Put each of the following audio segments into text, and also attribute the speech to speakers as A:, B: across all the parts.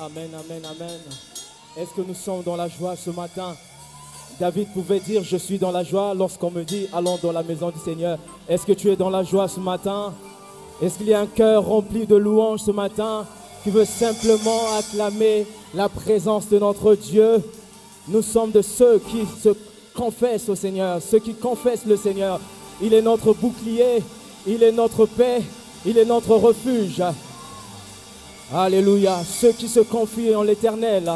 A: Amen, amen, amen. Est-ce que nous sommes dans la joie ce matin? David pouvait dire, je suis dans la joie lorsqu'on me dit, allons dans la maison du Seigneur. Est-ce que tu es dans la joie ce matin? Est-ce qu'il y a un cœur rempli de louanges ce matin qui veut simplement acclamer la présence de notre Dieu? Nous sommes de ceux qui se confessent au Seigneur, ceux qui confessent le Seigneur. Il est notre bouclier, il est notre paix, il est notre refuge. Alléluia. Ceux qui se confient en l'Éternel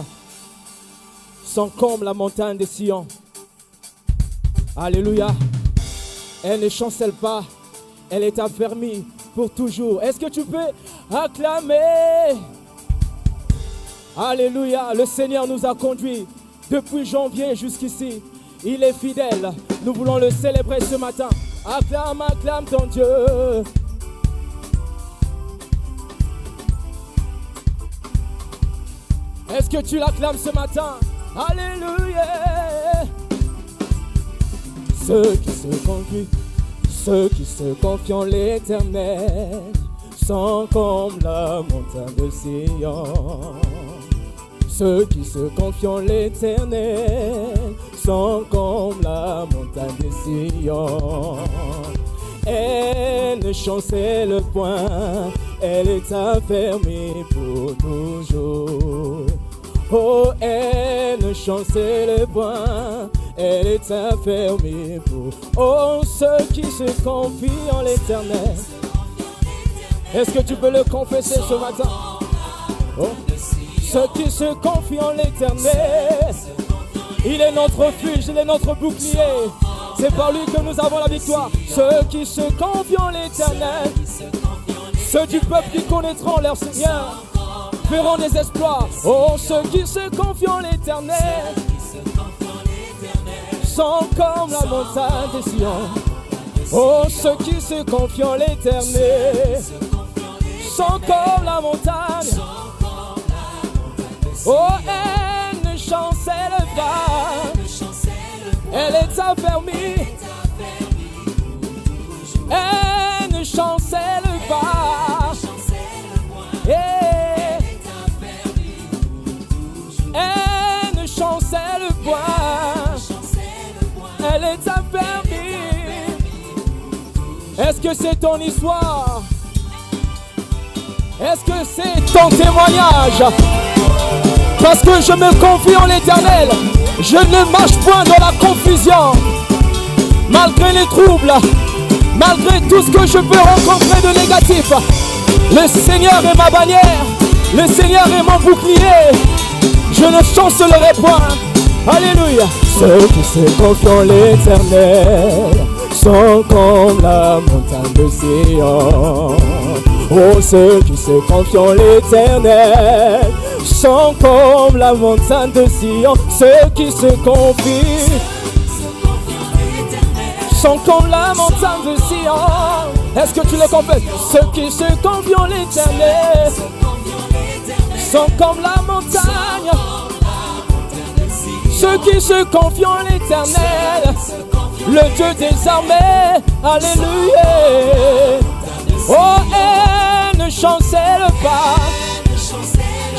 A: sont comme la montagne de Sion. Alléluia. Elle ne chancelle pas, elle est affermie pour toujours. Est-ce que tu peux acclamer? Alléluia. Le Seigneur nous a conduits depuis janvier jusqu'ici. Il est fidèle. Nous voulons le célébrer ce matin. Acclame, acclame ton Dieu. Est-ce que tu l'acclames ce matin? Alléluia. Ceux qui se confient en l'Éternel sont comme la montagne de Sion. Ceux qui se confient en l'Éternel sont comme la montagne de Sion. Elle ne chancelle point, elle est affermie pour toujours. Oh, elle ne chancelle point, elle est affermie pour... Oh, ceux qui se confient en l'Éternel. Est-ce que tu peux le confesser ce matin? Oh. Ceux qui se confient en l'Éternel, il est notre refuge, il est notre bouclier. C'est par lui que nous avons la victoire. Ceux qui se confient en l'Éternel, ceux du peuple qui connaîtront leur Seigneur, feront des exploits. Oh, ceux qui se confient en l'Éternel sont comme la montagne de Sion. Oh, ceux qui se confient en l'Éternel sont comme la montagne. Oh, elle ne chancelle pas, elle est affermie. Elle ne chancelle pas, elle ne chancelle pas, elle est affermie. Est-ce que c'est ton histoire? Est-ce que c'est ton témoignage? Parce que je me confie en l'Éternel, je ne marche point dans la confusion. Malgré les troubles, malgré tout ce que je peux rencontrer de négatif, le Seigneur est ma bannière, le Seigneur est mon bouclier. Je ne chancellerai point. Alléluia. Ceux qui se confient en l'Éternel sont comme la montagne de Sion. Oh, ceux qui se confient en l'Éternel sont comme la montagne de Sion. Ceux qui se confient sont comme la montagne de Sion. Est-ce que tu le confesses? Ceux qui se confient en l'Éternel sont comme la montagne. Ceux qui se confient en l'Éternel, le Dieu des armées. Alléluia. Oh, elle ne chancelle pas.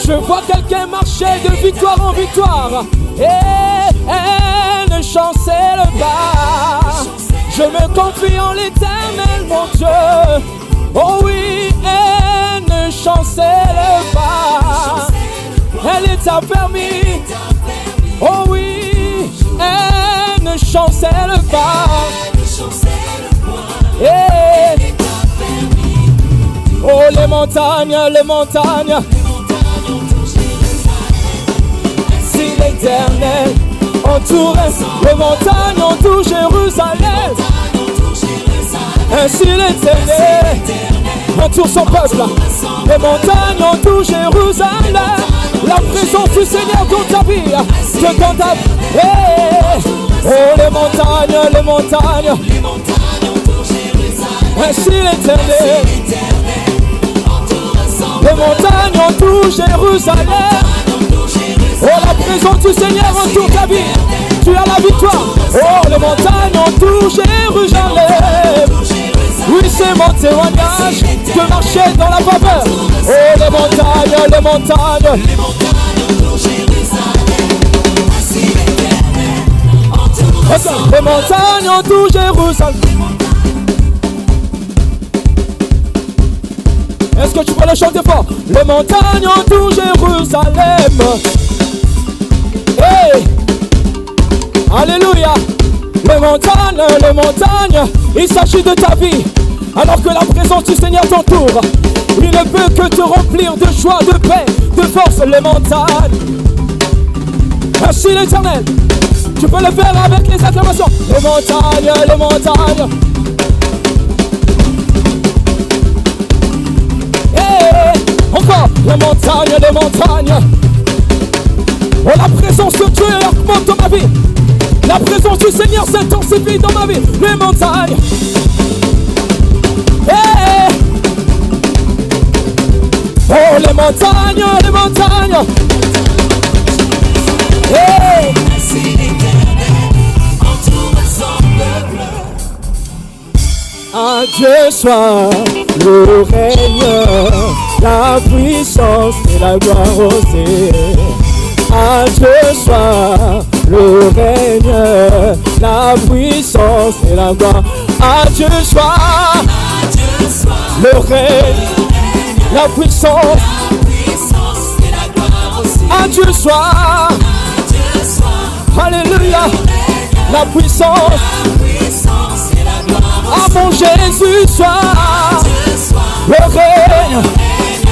A: Je vois quelqu'un marcher de victoire en victoire. Et elle ne chancelle pas. Je me confie en l'Éternel, mon Dieu. Oh oui, elle ne chancelle pas. Elle est affermie. Oh oui, elle ne chancelle pas. Et oh, les montagnes, les montagnes. Si l'Éternel entoure, les montagnes entourent Jérusalem. Ainsi l'Éternel entoure son peuple. Les montagnes entourent Jérusalem. La présence du Seigneur dans ta vie, dans ta vie. Oh, les montagnes, les montagnes. Ainsi l'Éternel. Les montagnes entourent Jérusalem. Oh, la présence du Seigneur entoure ta vie. Tu as la victoire. Oh, les montagnes entourent Jérusalem. Oui, c'est mon témoignage de marcher dans la faveur. Oh, les montagnes, les montagnes.
B: Les montagnes autour Jérusalem. Voici l'Éternel entoure son
A: Les montagnes entourent Jérusalem. Est-ce que tu peux le chanter fort? Les montagnes entourent Jérusalem. Hey! Alléluia! Les montagnes, il s'agit de ta vie. Alors que la présence du Seigneur t'entoure, il ne peut que te remplir de joie, de paix, de force. Les montagnes. Merci l'Éternel. Tu peux le faire avec les acclamations. Les montagnes, les montagnes. Encore, les montagnes, les montagnes. Oh, la présence de Dieu augmente dans ma vie. La présence du Seigneur s'intensifie dans ma vie. Les montagnes. Oh, les montagnes, les montagnes.
B: Voici l'Éternel entoure son peuple.
A: À Dieu soit le règne, la puissance et la gloire aussi. À Dieu soit le règne, la puissance et la gloire. À Dieu soit le règne, la puissance
B: et la gloire aussi.
A: à Dieu soit. Alléluia, la puissance
B: Et la gloire
A: à mon Jésus soit. Le règne,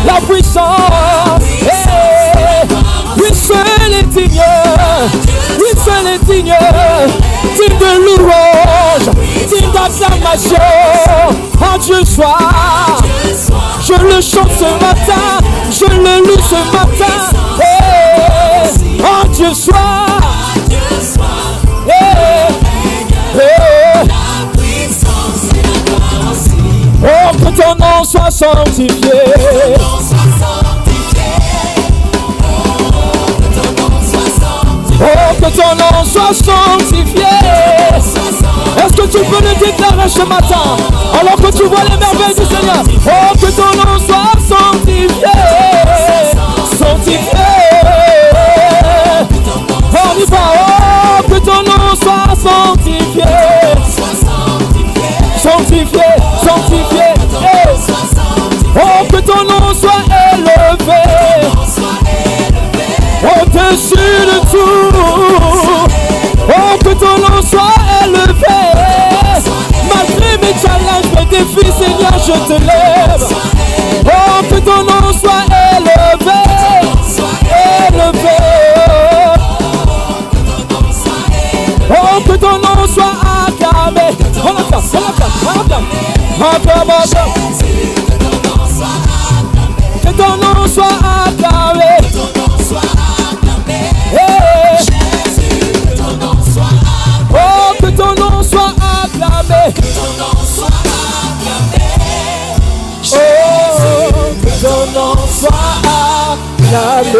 A: la puissance. Oui, seul est digne, oui, seul est digne, digne de louange, digne d'acclamation. À Dieu soit. Je le chante ce matin, je le loue ce matin. À Dieu soit. Oh, que ton nom soit sanctifié. Oh, que ton nom soit sanctifié. Est-ce que tu peux le déclarer ce matin, alors que tu vois les merveilles du Seigneur? Oh, que ton nom soit sanctifié. Sanctifié. On y va. Oh, que ton nom soit sanctifié. Sanctifié, sanctifié. Oh, que ton nom soit élevé. Au-dessus de tout. Oh, que ton nom soit élevé. Malgré mes challenges, mes défis, Seigneur, je te lève. Oh, que ton nom soit élevé. Élevé. Oh, que ton nom soit acclamé. On acclame, on acclame, on acclame. Acclame, acclame. Que ton nom soit acclamé. Oh, que ton nom soit acclamé. Oh, que ton nom soit acclamé.